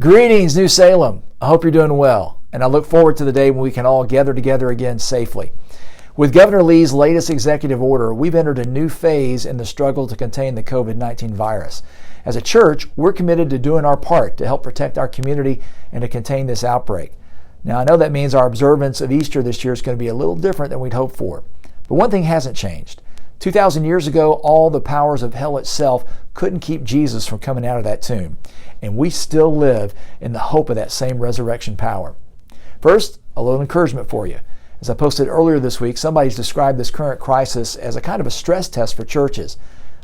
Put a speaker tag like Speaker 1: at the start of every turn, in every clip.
Speaker 1: Greetings, New Salem. I hope you're doing well, and I look forward to the day when we can all gather together again safely. With Governor Lee's latest executive order, we've entered a new phase in the struggle to contain the COVID-19 virus. As a church, we're committed to doing our part to help protect our community and to contain this outbreak. Now, I know that means our observance of Easter this year is going to be a little different than we'd hoped for. But one thing hasn't changed. 2,000 years ago, all the powers of hell itself couldn't keep Jesus from coming out of that tomb. And we still live in the hope of that same resurrection power. First, a little encouragement for you. As I posted earlier this week, somebody's described this current crisis as a kind of a stress test for churches.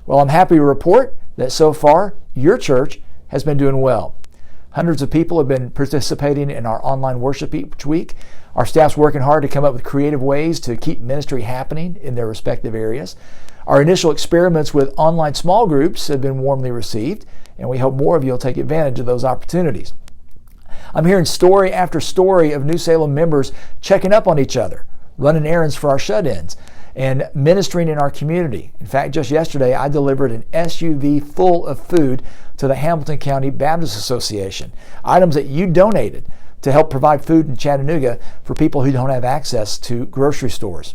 Speaker 1: Well, I'm happy to report that so far, your church has been doing well. Hundreds of people have been participating in our online worship each week. Our staff's working hard to come up with creative ways to keep ministry happening in their respective areas. Our initial experiments with online small groups have been warmly received, and we hope more of you will take advantage of those opportunities. I'm hearing story after story of New Salem members checking up on each other, running errands for our shut-ins, and ministering in our community. In fact, just yesterday, I delivered an SUV full of food to the Hamilton County Baptist Association, items that you donated to help provide food in Chattanooga for people who don't have access to grocery stores.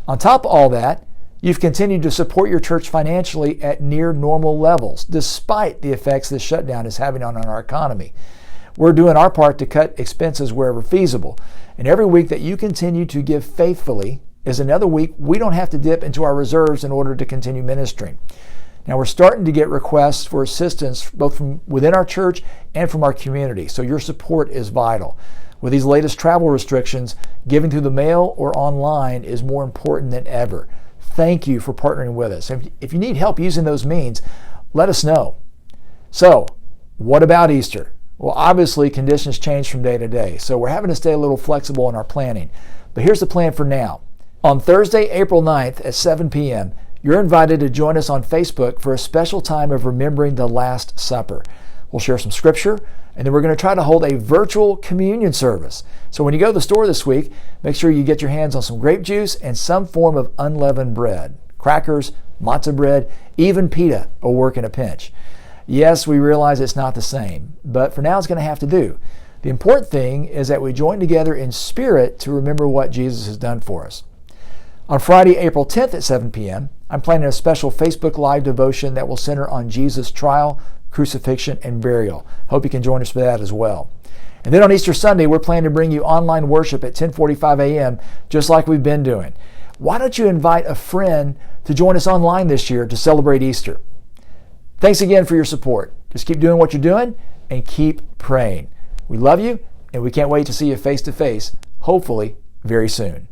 Speaker 1: On top of all that, you've continued to support your church financially at near normal levels, despite the effects this shutdown is having on our economy. We're doing our part to cut expenses wherever feasible, and every week that you continue to give faithfully is another week we don't have to dip into our reserves in order to continue ministering. Now, we're starting to get requests for assistance both from within our church and from our community, so your support is vital. With these latest travel restrictions, giving through the mail or online is more important than ever. Thank you for partnering with us. If you need help using those means, let us know. So, what about Easter? Well, obviously, conditions change from day to day, so we're having to stay a little flexible in our planning. But here's the plan for now. On Thursday, April 9th at 7 p.m., you're invited to join us on Facebook for a special time of remembering the Last Supper. We'll share some scripture, and then we're going to try to hold a virtual communion service. So when you go to the store this week, make sure you get your hands on some grape juice and some form of unleavened bread. Crackers, matzah bread, even pita will work in a pinch. Yes, we realize it's not the same, but for now it's going to have to do. The important thing is that we join together in spirit to remember what Jesus has done for us. On Friday, April 10th at 7 p.m., I'm planning a special Facebook Live devotion that will center on Jesus' trial, crucifixion, and burial. Hope you can join us for that as well. And then on Easter Sunday, we're planning to bring you online worship at 10:45 a.m., just like we've been doing. Why don't you invite a friend to join us online this year to celebrate Easter? Thanks again for your support. Just keep doing what you're doing and keep praying. We love you, and we can't wait to see you face to face, hopefully very soon.